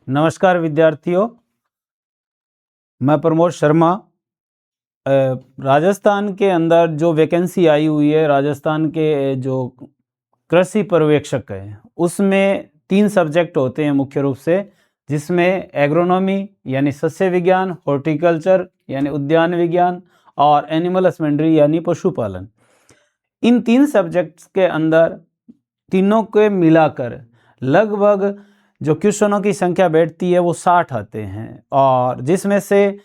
नमस्कार विद्यार्थियों, मैं प्रमोद शर्मा। राजस्थान के अंदर जो वैकेंसी आई हुई है, राजस्थान के जो कृषि पर्यवेक्षक है, उसमें 3 सब्जेक्ट होते हैं मुख्य रूप से, जिसमें एग्रोनॉमी यानी सस्य विज्ञान, हॉर्टिकल्चर यानी उद्यान विज्ञान और एनिमल हस्बेंड्री यानी पशुपालन। इन 3 सब्जेक्ट्स के अंदर तीनों के मिलाकर लगभग जो क्वेश्चनों की संख्या बैठती है वो 60 आते हैं, और जिसमें से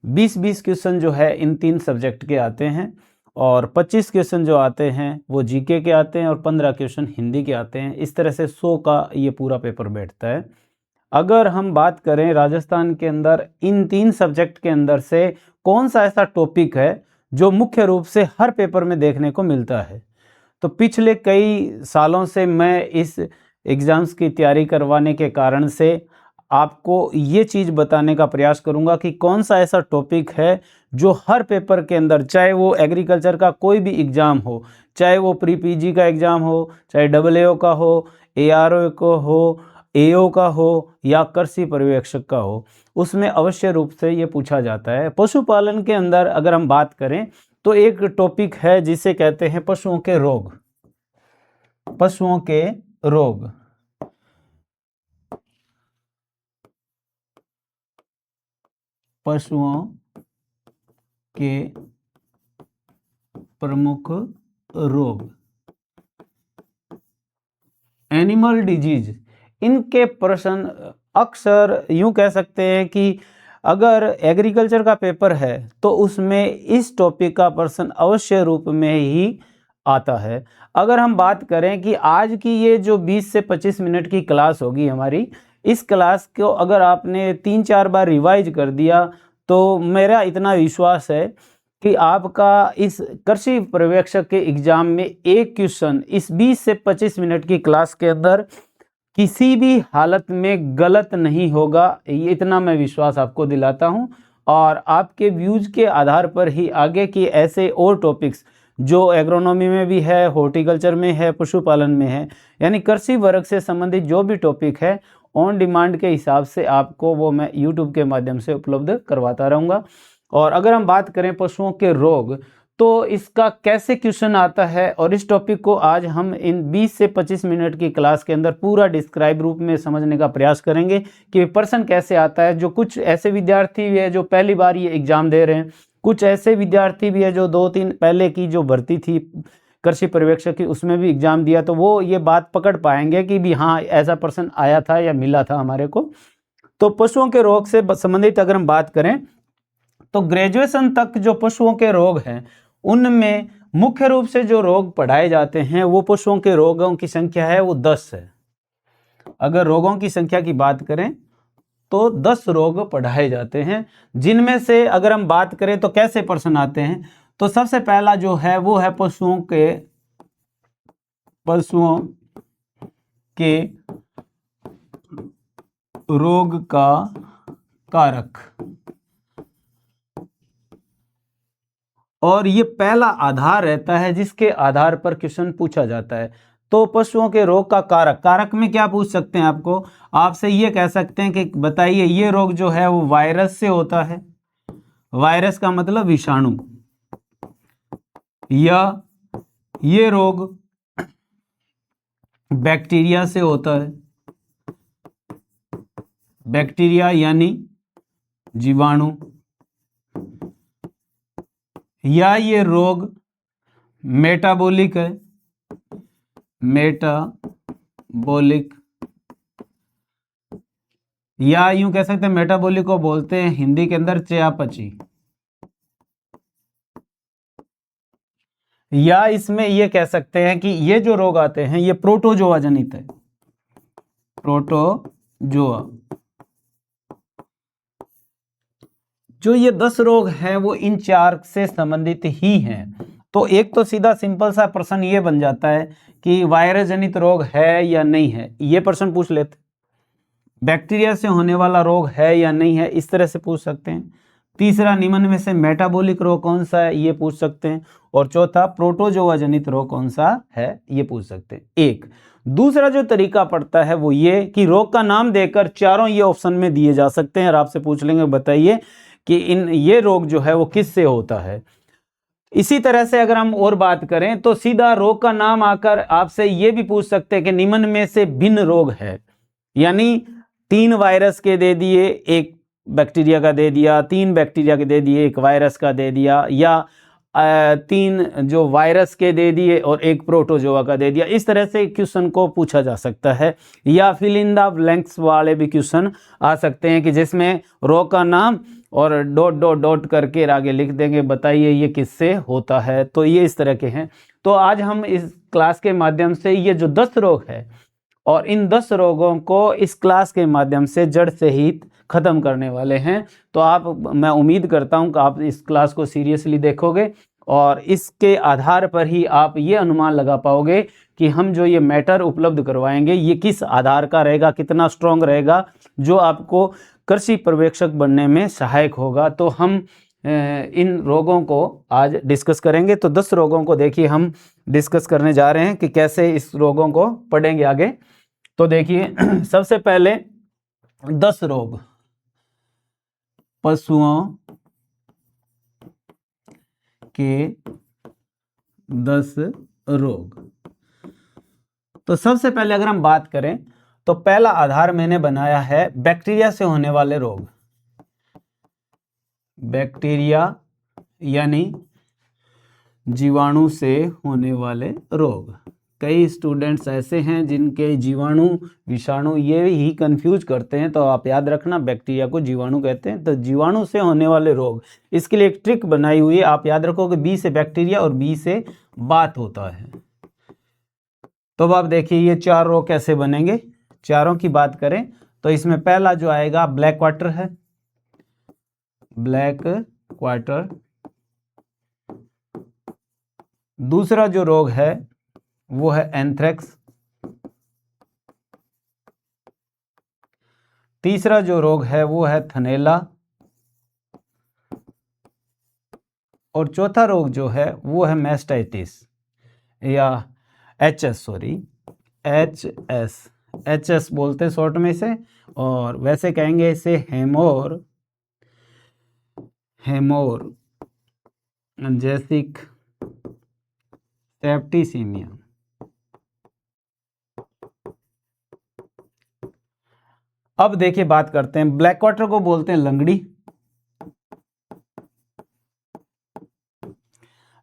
20-20 क्वेश्चन जो है इन 3 सब्जेक्ट के आते हैं, और 25 क्वेश्चन जो आते हैं वो जीके के आते हैं, और 15 क्वेश्चन हिंदी के आते हैं। इस तरह से 100 का ये पूरा पेपर बैठता है। अगर हम बात करें राजस्थान के अंदर इन 3 सब्जेक्ट के अंदर से कौन सा ऐसा टॉपिक है जो मुख्य रूप से हर पेपर में देखने को मिलता है, तो पिछले कई सालों से मैं इस एग्ज़ाम्स की तैयारी करवाने के कारण से आपको ये चीज़ बताने का प्रयास करूंगा कि कौन सा ऐसा टॉपिक है जो हर पेपर के अंदर, चाहे वो एग्रीकल्चर का कोई भी एग्ज़ाम हो, चाहे वो प्री पीजी का एग्ज़ाम हो, चाहे AAO का हो, ARO का हो, AO का हो या कृषि पर्यवेक्षक का हो, उसमें अवश्य रूप से ये पूछा जाता है। पशुपालन के अंदर अगर हम बात करें तो एक टॉपिक है जिसे कहते हैं पशुओं के रोग। पशुओं के रोग, पशुओं के प्रमुख रोग, एनिमल डिजीज। इनके प्रश्न अक्सर यूं कह सकते हैं कि अगर एग्रीकल्चर का पेपर है तो उसमें इस टॉपिक का प्रश्न अवश्य रूप में ही आता है। अगर हम बात करें कि आज की ये जो 20 से 25 मिनट की क्लास होगी हमारी, इस क्लास को अगर आपने 3-4 बार रिवाइज कर दिया तो मेरा इतना विश्वास है कि आपका इस कृषि पर्यवेक्षक के एग्जाम में एक क्वेश्चन इस 20 से 25 मिनट की क्लास के अंदर किसी भी हालत में गलत नहीं होगा, ये इतना मैं विश्वास आपको दिलाता हूं। और आपके व्यूज के आधार पर ही आगे की ऐसे और टॉपिक्स जो एग्रोनॉमी में भी है, हॉर्टिकल्चर में है, पशुपालन में है, यानी कृषि वर्ग से संबंधित जो भी टॉपिक है ऑन डिमांड के हिसाब से आपको वो मैं यूट्यूब के माध्यम से उपलब्ध करवाता रहूँगा। और अगर हम बात करें पशुओं के रोग, तो इसका कैसे क्वेश्चन आता है, और इस टॉपिक को आज हम इन 20 से 25 मिनट की क्लास के अंदर पूरा डिस्क्राइब रूप में समझने का प्रयास करेंगे कि प्रश्न कैसे आता है। जो कुछ ऐसे विद्यार्थी भी है जो पहली बार ये एग्जाम दे रहे हैं, कुछ ऐसे विद्यार्थी भी है जो 2-3 पहले की जो भर्ती थी कृषि पर्यवेक्षक की उसमें भी एग्जाम दिया, तो वो ये बात पकड़ पाएंगे कि भी हाँ ऐसा प्रश्न आया था या मिला था हमारे को। तो पशुओं के रोग से संबंधित अगर हम बात करें तो ग्रेजुएशन तक जो पशुओं के रोग हैं उनमें मुख्य रूप से जो रोग पढ़ाए जाते हैं वो पशुओं के रोगों की संख्या है वो 10 है। अगर रोगों की संख्या की बात करें तो 10 रोग पढ़ाए जाते हैं, जिनमें से अगर हम बात करें तो कैसे प्रश्न आते हैं, तो सबसे पहला जो है वो है पशुओं के रोग का कारक, और ये पहला आधार रहता है जिसके आधार पर क्वेश्चन पूछा जाता है। तो पशुओं के रोग का कारक, कारक में क्या पूछ सकते हैं आपसे ये कह सकते हैं कि बताइए ये रोग जो है वो वायरस से होता है, वायरस का मतलब विषाणु, या ये रोग बैक्टीरिया से होता है, बैक्टीरिया यानी जीवाणु, या ये रोग मेटाबॉलिक है, मेटाबॉलिक, या यूं कह सकते हैं मेटाबॉलिक को बोलते हैं हिंदी के अंदर चयापचय, या इसमें ये कह सकते हैं कि ये जो रोग आते हैं ये प्रोटोजोआ जनित है, प्रोटोजोआ। जो ये 10 रोग हैं वो इन 4 से संबंधित ही हैं। तो एक तो सीधा सिंपल सा प्रश्न ये बन जाता है कि वायरस जनित रोग है या नहीं है, ये प्रश्न पूछ लेते। बैक्टीरिया से होने वाला रोग है या नहीं है, इस तरह से पूछ सकते हैं। तीसरा, निम्न में से मेटाबॉलिक रोग कौन सा है, ये पूछ सकते हैं। और चौथा, प्रोटोजोआ जनित रोग कौन सा है, ये पूछ सकते हैं। एक दूसरा जो तरीका पड़ता है वो ये कि रोग का नाम देकर चारों ये ऑप्शन में दिए जा सकते हैं और आपसे पूछ लेंगे बताइए कि ये रोग जो है वो किससे होता है। इसी तरह से अगर हम और बात करें तो सीधा रोग का नाम आकर आपसे ये भी पूछ सकते हैं कि निम्न में से भिन्न रोग है, यानी 3 वायरस के दे दिए, 1 बैक्टीरिया का दे दिया, 3 बैक्टीरिया के दे दिए, 1 वायरस का दे दिया, या 3 जो वायरस के दे दिए और 1 प्रोटोजोआ का दे दिया। इस तरह से क्वेश्चन को पूछा जा सकता है, या फिल इन द ब्लैंक्स वाले भी क्वेश्चन आ सकते हैं कि जिसमें रोग का नाम और डॉट डॉट डॉट करके आगे लिख देंगे बताइए ये किससे होता है। तो ये इस तरह के हैं। तो आज हम इस क्लास के माध्यम से ये जो 10 रोग है और इन 10 रोगों को इस क्लास के माध्यम से जड़ से ही ख़त्म करने वाले हैं। तो मैं उम्मीद करता हूं कि आप इस क्लास को सीरियसली देखोगे और इसके आधार पर ही आप ये अनुमान लगा पाओगे कि हम जो ये मैटर उपलब्ध करवाएंगे ये किस आधार का रहेगा, कितना स्ट्रॉन्ग रहेगा, जो आपको कृषि पर्यवेक्षक बनने में सहायक होगा। तो हम इन रोगों को आज डिस्कस करेंगे। तो 10 रोगों को देखिए हम डिस्कस करने जा रहे हैं कि कैसे इस रोगों को पढ़ेंगे आगे। तो देखिए सबसे पहले 10 रोग, पशुओं के 10 रोग। तो सबसे पहले अगर हम बात करें तो पहला आधार मैंने बनाया है बैक्टीरिया से होने वाले रोग। बैक्टीरिया यानी जीवाणु से होने वाले रोग। कई स्टूडेंट्स ऐसे हैं जिनके जीवाणु विषाणु ये ही कंफ्यूज करते हैं, तो आप याद रखना बैक्टीरिया को जीवाणु कहते हैं। तो जीवाणु से होने वाले रोग, इसके लिए एक ट्रिक बनाई हुई है, आप याद रखोगे बी से बैक्टीरिया और बी से बात होता है। तो अब आप देखिए ये 4 रोग कैसे बनेंगे। चारों की बात करें तो इसमें पहला जो आएगा ब्लैक क्वार्टर है, ब्लैक क्वार्टर। दूसरा जो रोग है वो है एंथ्रेक्स। तीसरा जो रोग है वो है थनैला। और चौथा रोग जो है वो है मैस्टाइटिस या एचएस बोलते हैं शॉर्ट में से, और वैसे कहेंगे इसे हेमोरैजिक सेप्टिसीमिया। अब देखिए बात करते हैं, ब्लैक क्वार्टर को बोलते हैं लंगड़ी,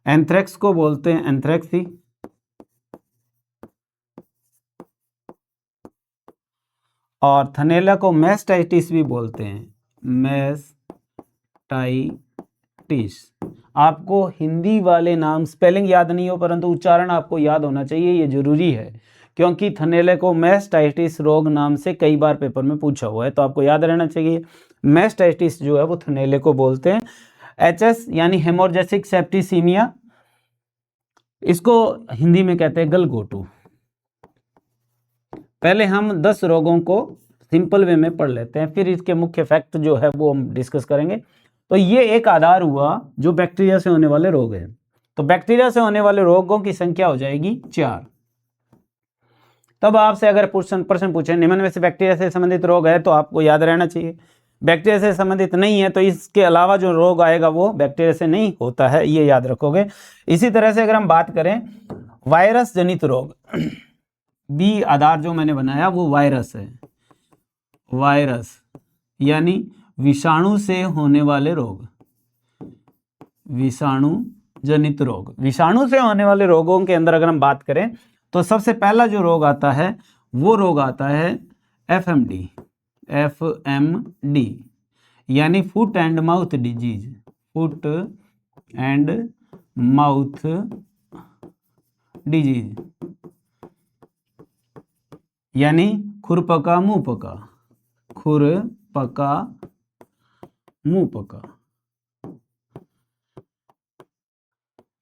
एंथ्रेक्स को बोलते हैं एंथ्रेक्सी, और थनैला को मैस्टाइटिस भी बोलते हैं, मैस्टाइटिस। आपको हिंदी वाले नाम स्पेलिंग याद नहीं हो परंतु उच्चारण आपको याद होना चाहिए, ये जरूरी है, क्योंकि थनैले को मैस्टाइटिस रोग नाम से कई बार पेपर में पूछा हुआ है, तो आपको याद रहना चाहिए। मैस्टाइटिस जो है वो थनैले को बोलते हैं। एचएस यानी हेमोरैजिक सेप्टिसीमिया, इसको हिंदी में कहते हैं गलघोटू। पहले हम 10 रोगों को सिंपल वे में पढ़ लेते हैं, फिर इसके मुख्य फैक्ट जो है वो हम डिस्कस करेंगे। तो ये एक आधार हुआ जो बैक्टीरिया से होने वाले रोग हैं। तो बैक्टीरिया से होने वाले रोगों की संख्या हो जाएगी 4। तब आपसे अगर प्रश्न पूछे निम्न में से बैक्टीरिया से संबंधित रोग है, तो आपको याद रहना चाहिए। बैक्टीरिया से संबंधित नहीं है तो इसके अलावा जो रोग आएगा वो बैक्टीरिया से नहीं होता है, ये याद रखोगे। इसी तरह से अगर हम बात करें वायरस जनित रोग, बी आधार जो मैंने बनाया वो वायरस है। वायरस यानी विषाणु से होने वाले रोग, विषाणु जनित रोग। विषाणु से होने वाले रोगों के अंदर अगर हम बात करें तो सबसे पहला जो रोग आता है वो रोग आता है एफएमडी यानी foot and mouth disease, foot and mouth disease यानी खुरपका मुंहपका, खुरपका मुंहपका।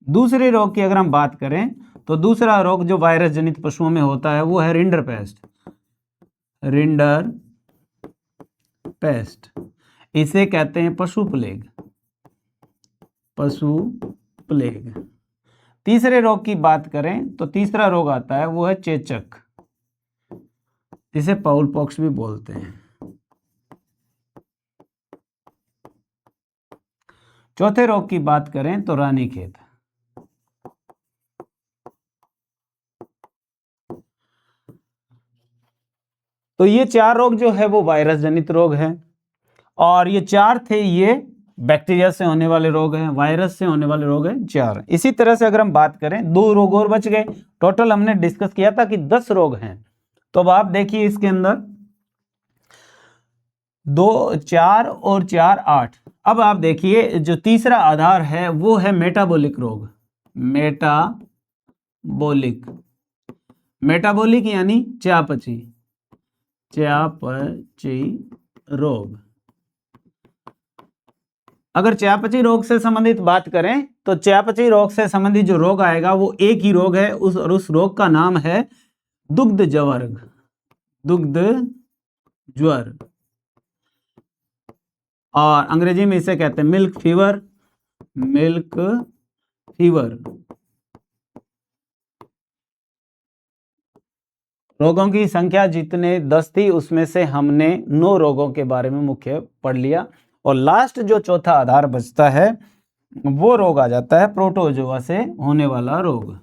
दूसरे रोग की अगर हम बात करें तो दूसरा रोग जो वायरस जनित पशुओं में होता है वो है रिंडरपेस्ट, रिंडरपेस्ट। इसे कहते हैं पशु प्लेग, पशु प्लेग। तीसरे रोग की बात करें तो तीसरा रोग आता है वो है चेचक, जिसे पाउल पॉक्स भी बोलते हैं। चौथे रोग की बात करें तो रानीखेत। तो ये 4 रोग जो है वो वायरस जनित रोग है, और ये 4 थे ये बैक्टीरिया से होने वाले रोग हैं, वायरस से होने वाले रोग हैं 4। इसी तरह से अगर हम बात करें 2 रोग और बच गए, टोटल हमने डिस्कस किया था कि 10 रोग हैं। तो अब आप देखिए इसके अंदर 2 4 और 4 8। अब आप देखिए जो तीसरा आधार है वो है मेटाबॉलिक रोग। मेटाबॉलिक यानी चयापचय रोग। अगर चयापचय रोग से संबंधित बात करें तो चयापचय रोग से संबंधित जो रोग आएगा वो एक ही रोग है, उस रोग का नाम है दुग्ध ज्वर, और अंग्रेजी में इसे कहते हैं मिल्क फीवर। रोगों की संख्या जितने 10 थी उसमें से हमने 9 रोगों के बारे में मुख्य पढ़ लिया, और लास्ट जो चौथा आधार बचता है वो रोग आ जाता है प्रोटोजोआ से होने वाला रोग।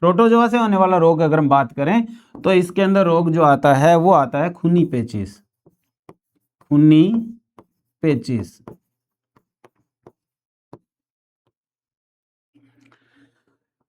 प्रोटोजोआ से होने वाला रोग अगर हम बात करें तो इसके अंदर रोग जो आता है वो आता है खूनी पेचिश।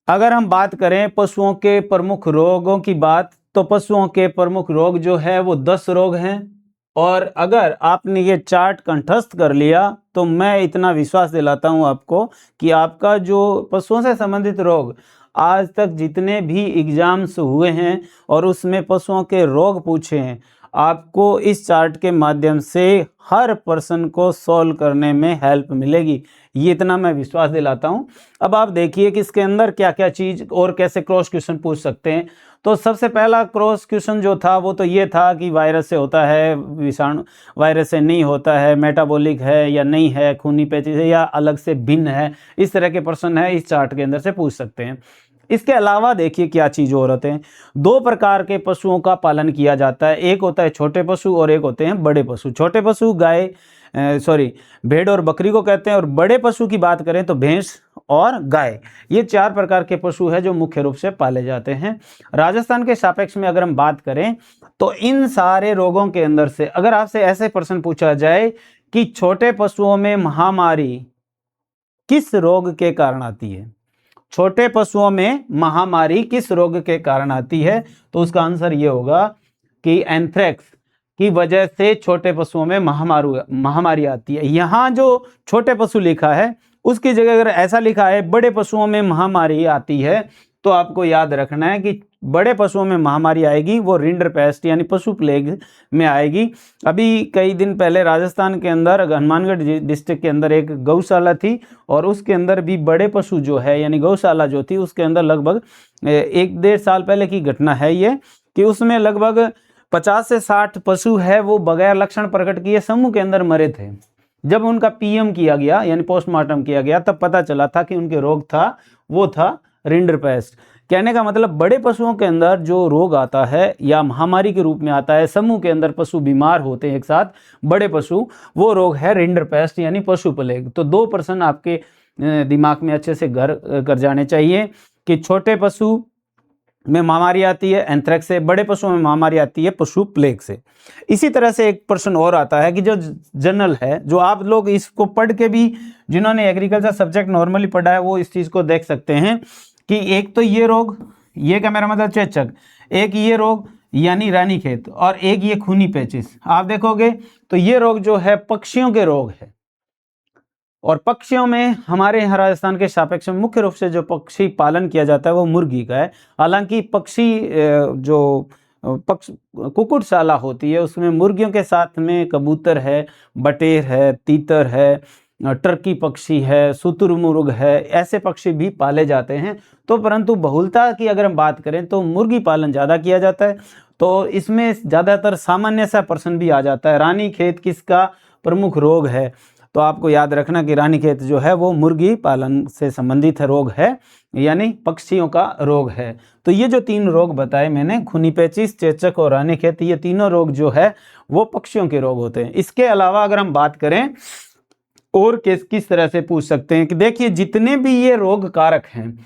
अगर हम बात करें पशुओं के प्रमुख रोगों की बात, तो पशुओं के प्रमुख रोग जो है वो 10 रोग हैं, और अगर आपने ये चार्ट कंठस्थ कर लिया तो मैं इतना विश्वास दिलाता हूं आपको कि आपका जो पशुओं से संबंधित रोग आज तक जितने भी एग्जाम्स हुए हैं और उसमें पशुओं के रोग पूछे हैं, आपको इस चार्ट के माध्यम से हर पर्सन को सॉल्व करने में हेल्प मिलेगी, ये इतना मैं विश्वास दिलाता हूं। अब आप देखिए कि इसके अंदर क्या क्या चीज और कैसे क्रॉस क्वेश्चन पूछ सकते हैं। तो सबसे पहला क्रॉस क्वेश्चन जो था वो तो ये था कि वायरस से होता है, विषाणु वायरस से नहीं होता है, मेटाबॉलिक है या नहीं है, खूनी पेचिश है या अलग से भिन्न है, इस तरह के प्रश्न है इस चार्ट के अंदर से पूछ सकते हैं। इसके अलावा देखिए क्या चीज और होते हैं। 2 प्रकार के पशुओं का पालन किया जाता है, एक होता है छोटे पशु और एक होते हैं बड़े पशु। छोटे पशु भेड़ और बकरी को कहते हैं, और बड़े पशु की बात करें तो भैंस और गाय। ये 4 प्रकार के पशु है जो मुख्य रूप से पाले जाते हैं। राजस्थान के सापेक्ष में अगर हम बात करें तो इन सारे रोगों के अंदर से अगर आपसे ऐसे प्रश्न पूछा जाए कि छोटे पशुओं में महामारी किस रोग के कारण आती है, छोटे पशुओं में महामारी किस रोग के कारण आती है, तो उसका आंसर ये होगा कि एंथ्रेक्स की वजह से छोटे पशुओं में महामारी आती है। यहां जो छोटे पशु लिखा है उसकी जगह अगर ऐसा लिखा है बड़े पशुओं में महामारी आती है, तो आपको याद रखना है कि बड़े पशुओं में महामारी आएगी वो रिंडरपेस्ट यानी पशु प्लेग में आएगी। अभी कई दिन पहले राजस्थान के अंदर हनुमानगढ़ डिस्ट्रिक्ट के अंदर एक गौशाला थी, और उसके अंदर भी बड़े पशु जो है यानी गौशाला जो थी उसके अंदर लगभग 1-1.5 साल पहले की घटना है ये, कि उसमें लगभग 50 से 60 पशु है वो बगैर लक्षण प्रकट किए समूह के अंदर मरे थे। जब उनका पीएम किया गया यानी पोस्टमार्टम किया गया तब पता चला था कि उनके रोग था वो था रिंडरपेस्ट। कहने का मतलब बड़े पशुओं के अंदर जो रोग आता है या महामारी के रूप में आता है, समूह के अंदर पशु बीमार होते हैं एक साथ बड़े पशु, वो रोग है रिंडरपेस्ट यानी पशु प्लेग। तो 2 प्रश्न आपके दिमाग में अच्छे से घर कर जाने चाहिए कि छोटे पशु में महामारी आती है एंथ्रेक्स से, बड़े पशुओं में महामारी आती है पशु प्लेग से। इसी तरह से एक प्रश्न और आता है कि जो जनरल है, जो आप लोग इसको पढ़ के भी जिन्होंने एग्रीकल्चर सब्जेक्ट नॉर्मली पढ़ा है वो इस चीज को देख सकते हैं कि एक तो ये रोग, ये क्या मेरा मतलब चेचक, एक ये रोग यानी रानीखेत, और एक ये खूनी पेचिश। आप देखोगे तो ये रोग जो है पक्षियों के रोग है, और पक्षियों में हमारे यहाँ राजस्थान के सापेक्ष में मुख्य रूप से जो पक्षी पालन किया जाता है वो मुर्गी का है। हालांकि पक्षी जो कुक्कुटशाला होती है उसमें मुर्गियों के साथ में कबूतर है, बटेर है, तीतर है, टर्की पक्षी है, शुतुरमुर्ग है, ऐसे पक्षी भी पाले जाते हैं। तो परंतु बहुलता की अगर हम बात करें तो मुर्गी पालन ज़्यादा किया जाता है। तो इसमें ज़्यादातर सामान्य सा प्रश्न भी आ जाता है, रानीखेत किसका प्रमुख रोग है। तो आपको याद रखना कि रानीखेत जो है वो मुर्गी पालन से संबंधित रोग है, यानी पक्षियों का रोग है। तो ये जो 3 रोग बताए मैंने, खूनी पेचिश, चेचक और रानीखेत, ये तीनों रोग जो है वो पक्षियों के रोग होते हैं। इसके अलावा अगर हम बात करें और किस तरह से पूछ सकते हैं कि देखिए जितने भी ये रोग कारक हैं,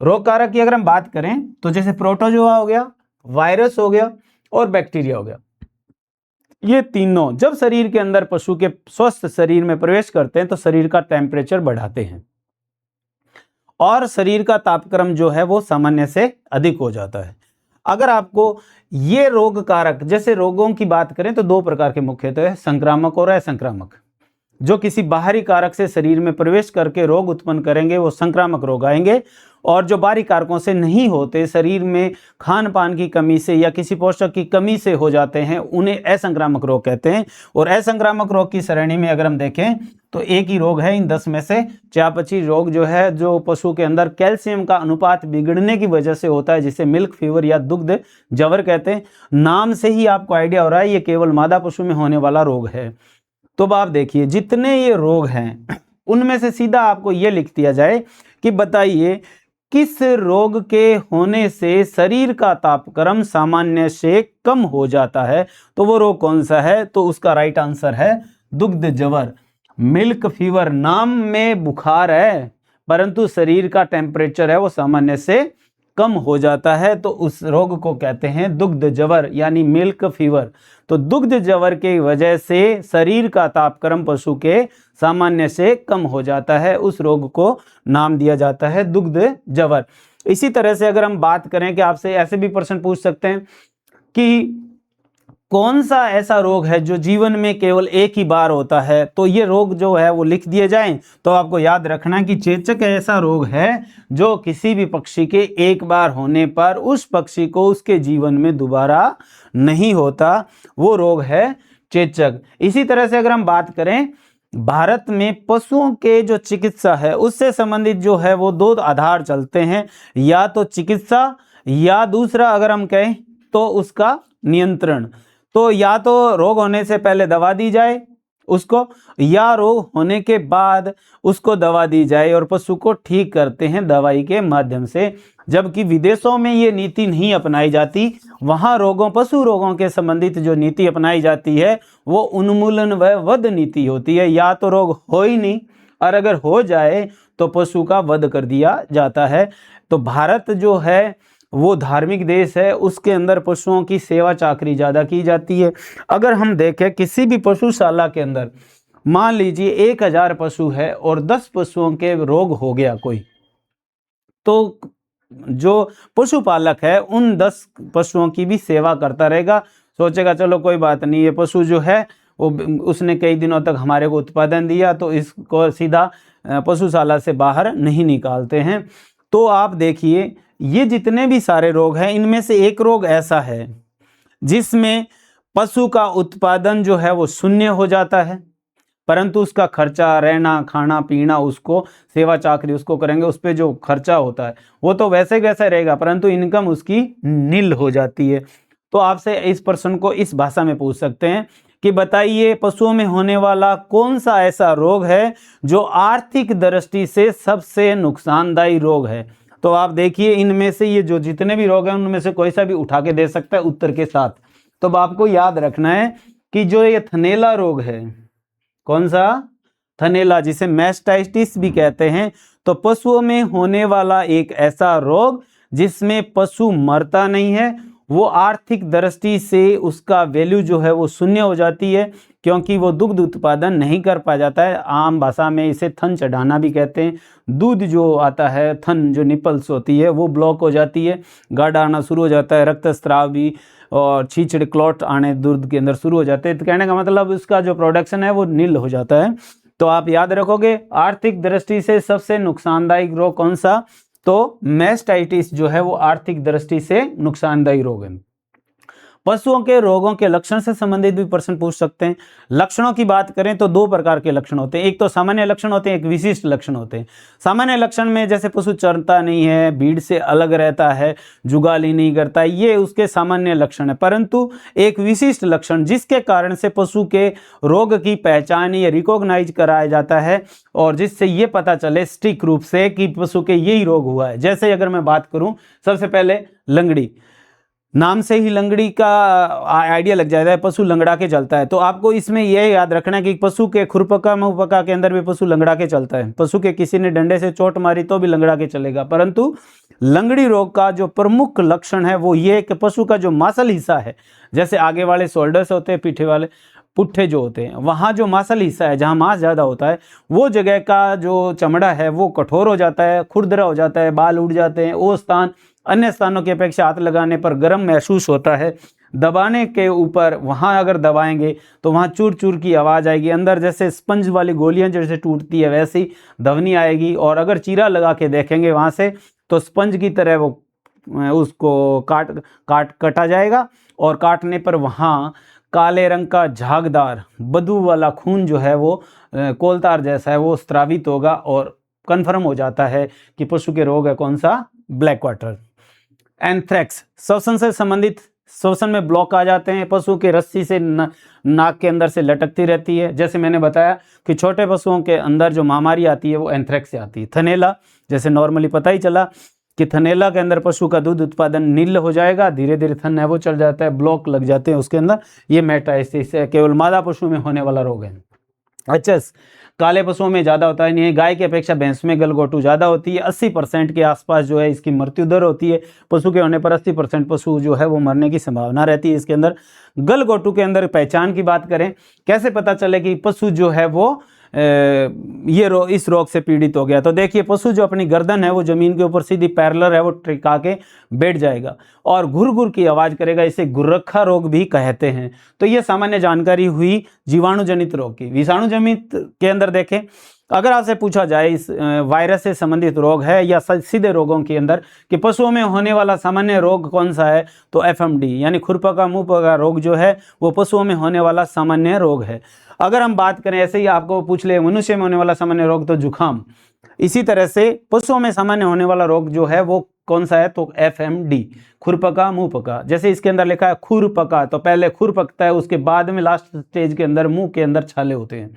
रोग कारक की अगर हम बात करें तो जैसे प्रोटोजोआ हो गया, वायरस हो गया और बैक्टीरिया हो गया, ये तीनों जब शरीर के अंदर पशु के स्वस्थ शरीर में प्रवेश करते हैं तो शरीर का टेम्परेचर बढ़ाते हैं और शरीर का तापक्रम जो है वो सामान्य से अधिक हो जाता है। अगर आपको ये रोग कारक, जैसे रोगों की बात करें तो 2 प्रकार के मुख्यतः है, संक्रामक और असंक्रामक। जो किसी बाहरी कारक से शरीर में प्रवेश करके रोग उत्पन्न करेंगे वो संक्रामक रोग आएंगे, और जो बाहरी कारकों से नहीं होते, शरीर में खान पान की कमी से या किसी पोषक की कमी से हो जाते हैं, उन्हें असंक्रामक रोग कहते हैं। और असंक्रामक रोग की श्रेणी में अगर हम देखें तो एक ही रोग है इन 10 में से, चयापचय रोग जो है, जो पशु के अंदर कैल्शियम का अनुपात बिगड़ने की वजह से होता है, जिसे मिल्क फीवर या दुग्ध जवर कहते हैं। नाम से ही आपको आइडिया हो रहा है ये केवल मादा पशु में होने वाला रोग है। तो अब आप देखिए जितने ये रोग हैं उनमें से सीधा आपको ये लिख दिया जाए कि बताइए किस रोग के होने से शरीर का तापक्रम सामान्य से कम हो जाता है, तो वो रोग कौन सा है? तो उसका राइट आंसर है दुग्ध जवर। मिल्क फीवर नाम में बुखार है परंतु शरीर का टेम्परेचर है वो सामान्य से कम हो जाता है, तो उस रोग को कहते हैं दुग्ध जवर यानी मिल्क फीवर। तो दुग्ध जवर की वजह से शरीर का तापक्रम पशु के सामान्य से कम हो जाता है, उस रोग को नाम दिया जाता है दुग्ध जवर। इसी तरह से अगर हम बात करें कि आपसे ऐसे भी प्रश्न पूछ सकते हैं कि कौन सा ऐसा रोग है जो जीवन में केवल एक ही बार होता है, तो ये रोग जो है वो लिख दिए जाएं। तो आपको याद रखना कि चेचक ऐसा रोग है जो किसी भी पक्षी के एक बार होने पर उस पक्षी को उसके जीवन में दोबारा नहीं होता, वो रोग है चेचक। इसी तरह से अगर हम बात करें भारत में पशुओं के जो चिकित्सा है उससे संबंधित जो है वो 2 आधार चलते हैं, या तो चिकित्सा या दूसरा अगर हम कहें तो उसका नियंत्रण। तो या तो रोग होने से पहले दवा दी जाए उसको, या रोग होने के बाद उसको दवा दी जाए और पशु को ठीक करते हैं दवाई के माध्यम से। जबकि विदेशों में ये नीति नहीं अपनाई जाती, वहाँ रोगों पशु रोगों के संबंधित जो नीति अपनाई जाती है वो उन्मूलन व वध नीति होती है। या तो रोग हो ही नहीं और अगर हो जाए तो पशु का वध कर दिया जाता है। तो भारत जो है वो धार्मिक देश है, उसके अंदर पशुओं की सेवा चाकरी ज़्यादा की जाती है। अगर हम देखें किसी भी पशुशाला के अंदर मान लीजिए 1000 पशु है और 10 पशुओं के रोग हो गया कोई, तो जो पशुपालक है उन 10 पशुओं की भी सेवा करता रहेगा। सोचेगा चलो कोई बात नहीं, ये पशु जो है वो उसने कई दिनों तक हमारे को उत्पादन दिया तो इसको सीधा पशुशाला से बाहर नहीं निकालते हैं। तो आप देखिए ये जितने भी सारे रोग हैं इनमें से एक रोग ऐसा है जिसमें पशु का उत्पादन जो है वो शून्य हो जाता है, परंतु उसका खर्चा, रहना खाना पीना, उसको सेवा चाकरी उसको करेंगे, उस पर जो खर्चा होता है वो तो वैसे वैसे रहेगा, परंतु इनकम उसकी नील हो जाती है। तो आपसे इस प्रश्न को इस भाषा में पूछ सकते हैं कि बताइए पशुओं में होने वाला कौन सा ऐसा रोग है जो आर्थिक दृष्टि से सबसे नुकसानदायी रोग है। तो आप देखिए इनमें से ये जो जितने भी रोग हैं उनमें से कोई सा भी उठा के दे सकता है उत्तर के साथ। तो आपको याद रखना है कि जो ये थनैला रोग है, कौन सा? थनैला, जिसे मैस्टाइटिस भी कहते हैं, तो पशुओं में होने वाला एक ऐसा रोग जिसमें पशु मरता नहीं है, वो आर्थिक दृष्टि से उसका वैल्यू जो है वो शून्य हो जाती है क्योंकि वो दुग्ध उत्पादन नहीं कर पा जाता है। आम भाषा में इसे थन चढ़ाना भी कहते हैं। दूध जो आता है, थन जो निपल्स होती है वो ब्लॉक हो जाती है, गाढ़ा आना शुरू हो जाता है, रक्तस्राव भी और छींचड़ क्लॉट आने दूध के अंदर शुरू हो जाते हैं। तो कहने का मतलब उसका जो प्रोडक्शन है वो नील हो जाता है। तो आप याद रखोगे आर्थिक दृष्टि से सबसे नुकसानदायक रोग कौन सा? तो मैस्टाइटिस जो है वो आर्थिक दृष्टि से नुकसानदायी रोग है। पशुओं के रोगों के लक्षण से संबंधित भी प्रश्न पूछ सकते हैं। लक्षणों की बात करें तो दो प्रकार के लक्षण होते हैं, एक तो सामान्य लक्षण होते हैं, एक विशिष्ट लक्षण होते हैं। सामान्य लक्षण में जैसे पशु चरता नहीं है, भीड़ से अलग रहता है, जुगाली नहीं करता, ये उसके सामान्य लक्षण है। परंतु एक विशिष्ट लक्षण जिसके कारण से पशु के रोग की पहचान या रिकॉग्नाइज कराया जाता है और जिससे ये पता चले सटीक रूप से कि पशु के यही रोग हुआ है। जैसे अगर मैं बात करूं, सबसे पहले लंगड़ी, नाम से ही लंगड़ी का आइडिया लग जाता है, पशु लंगड़ा के चलता है। तो आपको इसमें यह याद रखना है कि पशु के खुरपका मुहपका के अंदर भी पशु लंगड़ा के चलता है। पशु के किसी ने डंडे से चोट मारी तो भी लंगड़ा के चलेगा। परंतु लंगड़ी रोग का जो प्रमुख लक्षण है वो ये है कि पशु का जो मांसल हिस्सा है, जैसे आगे वाले शोल्डर्स होते हैं, पीछे वाले पुट्ठे जो होते हैं, वहाँ जो मांसल हिस्सा है जहाँ मांस ज़्यादा होता है, वो जगह का जो चमड़ा है वो कठोर हो जाता है, खुरदरा हो जाता है, बाल उड़ जाते हैं। वो स्थान अन्य स्थानों की अपेक्षा हाथ लगाने पर गर्म महसूस होता है। दबाने के ऊपर वहाँ अगर दबाएंगे तो वहाँ चूर चूर की आवाज़ आएगी। अंदर जैसे स्पंज वाली गोलियाँ जैसे टूटती है वैसी ध्वनि आएगी। और अगर चीरा लगा के देखेंगे वहाँ से तो स्पंज की तरह वो उसको काटा जाएगा और काटने पर वहाँ काले रंग का झागदार बदबू वाला खून जो है वो कोलतार जैसा है वो स्रावित होगा और कन्फर्म हो जाता है कि पशु के रोग है कौन सा, ब्लैक वाटर। एंथ्रेक्स, श्वसन से संबंधित, श्वसन में ब्लॉक आ जाते हैं, पशु के रस्सी से नाक के अंदर से लटकती रहती है। जैसे मैंने बताया कि छोटे पशुओं के अंदर जो महामारी आती है वो एंथ्रेक्स से आती है। थनैला, जैसे नॉर्मली पता ही चला कि थनैला के अंदर पशु का दूध उत्पादन नील हो जाएगा, धीरे धीरे थन है वो चल जाता है, ब्लॉक लग जाते हैं उसके अंदर। ये मेटास्टेसिस है, केवल मादा पशु में होने वाला रोग है। अच्छा, काले पशुओं में ज़्यादा होता है नहीं, गाय की अपेक्षा भैंस में गलघोटू ज़्यादा होती है। 80% के आसपास जो है इसकी मृत्यु दर होती है। पशु के होने पर 80% पशु जो है वो मरने की संभावना रहती है इसके अंदर। गलघोटू के अंदर पहचान की बात करें, कैसे पता चले कि पशु जो है वो इस रोग से पीड़ित हो गया, तो देखिए पशु जो अपनी गर्दन है वो जमीन के ऊपर सीधी पैरेलल है वो टिका के बैठ जाएगा और घुर घुर की आवाज़ करेगा। इसे गुर्रखा रोग भी कहते हैं। तो ये सामान्य जानकारी हुई जीवाणु जनित रोग की। विषाणु जनित के अंदर देखें, अगर आपसे पूछा जाए इस वायरस से संबंधित रोग है या सीधे रोगों के अंदर कि पशुओं में होने वाला सामान्य रोग कौन सा है, तो FMD यानी खुरपका मुंहपका रोग जो है वो पशुओं में होने वाला सामान्य रोग है। अगर हम बात करें ऐसे ही आपको पूछ ले मनुष्य में होने वाला सामान्य रोग तो जुखाम। इसी तरह से पशुओं में सामान्य होने वाला रोग जो है वो कौन सा है, तो FMD खुरपका मुंहपका। जैसे इसके अंदर लिखा है खुरपका, तो पहले खुर पकता है, उसके बाद में लास्ट स्टेज के अंदर मुंह के अंदर छाले होते हैं।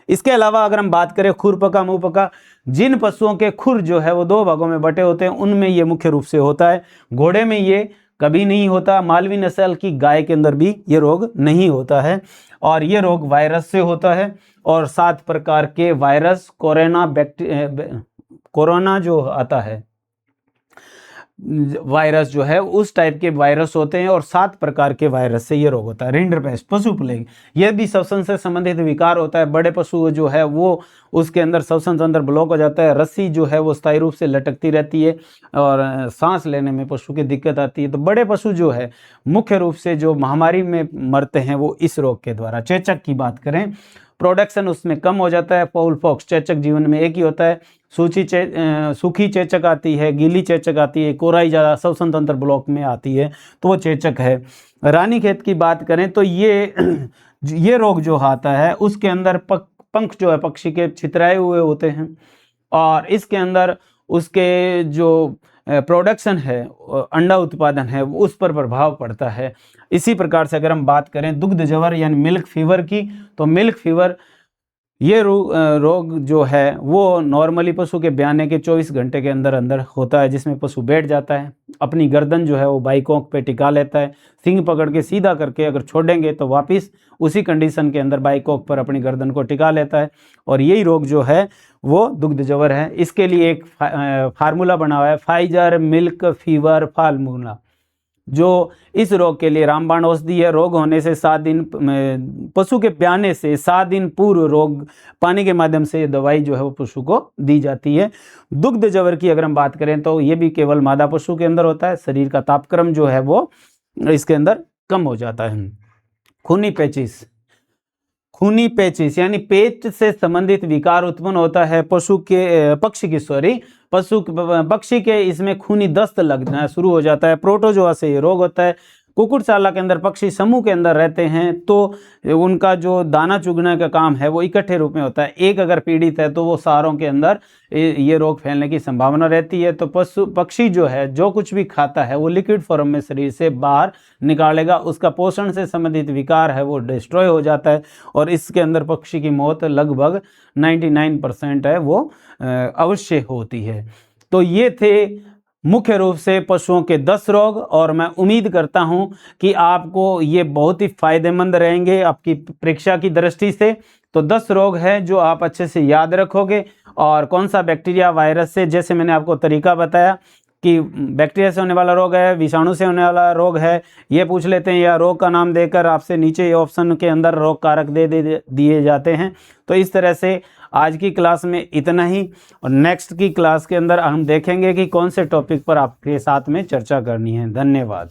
इसके अलावा अगर हम बात करें खुरपका मुंहपका, जिन पशुओं के खुर जो है वो 2 भागों में बटे होते हैं उनमें ये मुख्य रूप से होता है। घोड़े में ये कभी नहीं होता, मालवी नस्ल की गाय के अंदर भी ये रोग नहीं होता है और ये रोग वायरस से होता है। और 7 प्रकार के वायरस कोरोना जो आता है वायरस जो है उस टाइप के वायरस होते हैं और 7 प्रकार के वायरस से ये रोग होता है। रिंडरपेस्ट, पशु प्लेग, यह भी श्वसन से संबंधित विकार होता है। बड़े पशु जो है वो उसके अंदर श्वसन तंत्र ब्लॉक हो जाता है, रस्सी जो है वो स्थायी रूप से लटकती रहती है और सांस लेने में पशु की दिक्कत आती है। तो बड़े पशु जो है मुख्य रूप से जो महामारी में मरते हैं वो इस रोग के द्वारा। चेचक की बात करें, प्रोडक्शन उसमें कम हो जाता है। फाउल पॉक्स, चेचक जीवन में एक ही होता है। सूखी चेचक आती है, गीली चेचक आती है, कोराई ज़्यादा श्वसन तंत्र ब्लॉक में आती है तो वो चेचक है। रानीखेत की बात करें तो ये रोग जो आता है उसके अंदर पंख जो है पक्षी के छितराए हुए होते हैं और इसके अंदर उसके जो प्रोडक्शन है, अंडा उत्पादन है, उस पर प्रभाव पड़ता है। इसी प्रकार से अगर हम बात करें दुग्ध जवर यानी मिल्क फीवर की, तो मिल्क फीवर ये रोग जो है वो नॉर्मली पशु के ब्याने के 24 घंटे के अंदर अंदर होता है, जिसमें पशु बैठ जाता है, अपनी गर्दन जो है वो बाईकोंक पे टिका लेता है, सींग पकड़ के सीधा करके अगर छोड़ेंगे तो वापस उसी कंडीशन के अंदर बाईकोंक पर अपनी गर्दन को टिका लेता है और यही रोग जो है वो दुग्ध जवर है। इसके लिए एक फार्मूला बना हुआ है, फाइजर मिल्क फीवर फार्मूला, जो इस रोग के लिए रामबाण औषधि है। रोग होने से 7 दिन, पशु के ब्याने से 7 दिन पूर्व रोग पानी के माध्यम से दवाई जो है वो पशु को दी जाती है। दुग्ध जवर की अगर हम बात करें तो ये भी केवल मादा पशु के अंदर होता है। शरीर का तापक्रम जो है वो इसके अंदर कम हो जाता है। खूनी पेचिस, खूनी पेचिस यानी पेट से संबंधित विकार उत्पन्न होता है पक्षी के इसमें खूनी दस्त लगना शुरू हो जाता है। प्रोटोजोआ से ये रोग होता है। कुक्कुटशाला के अंदर पक्षी समूह के अंदर रहते हैं तो उनका जो दाना चुगने का काम है वो इकट्ठे रूप में होता है। एक अगर पीड़ित है तो वो सारों के अंदर ये रोग फैलने की संभावना रहती है। तो पक्षी जो है जो कुछ भी खाता है वो लिक्विड फॉर्म में शरीर से बाहर निकालेगा, उसका पोषण से संबंधित विकार है वो डिस्ट्रॉय हो जाता है और इसके अंदर पक्षी की मौत लगभग 99% है वो अवश्य होती है। तो ये थे मुख्य रूप से पशुओं के 10 रोग और मैं उम्मीद करता हूं कि आपको ये बहुत ही फायदेमंद रहेंगे आपकी परीक्षा की दृष्टि से। तो 10 रोग हैं जो आप अच्छे से याद रखोगे और कौन सा बैक्टीरिया वायरस से, जैसे मैंने आपको तरीका बताया कि बैक्टीरिया से होने वाला रोग है, विषाणु से होने वाला रोग है, ये पूछ लेते हैं या रोग का नाम देकर आपसे नीचे ये ऑप्शन के अंदर रोग कारक दिए जाते हैं। तो इस तरह से आज की क्लास में इतना ही और नेक्स्ट की क्लास के अंदर हम देखेंगे कि कौन से टॉपिक पर आपके साथ में चर्चा करनी है। धन्यवाद।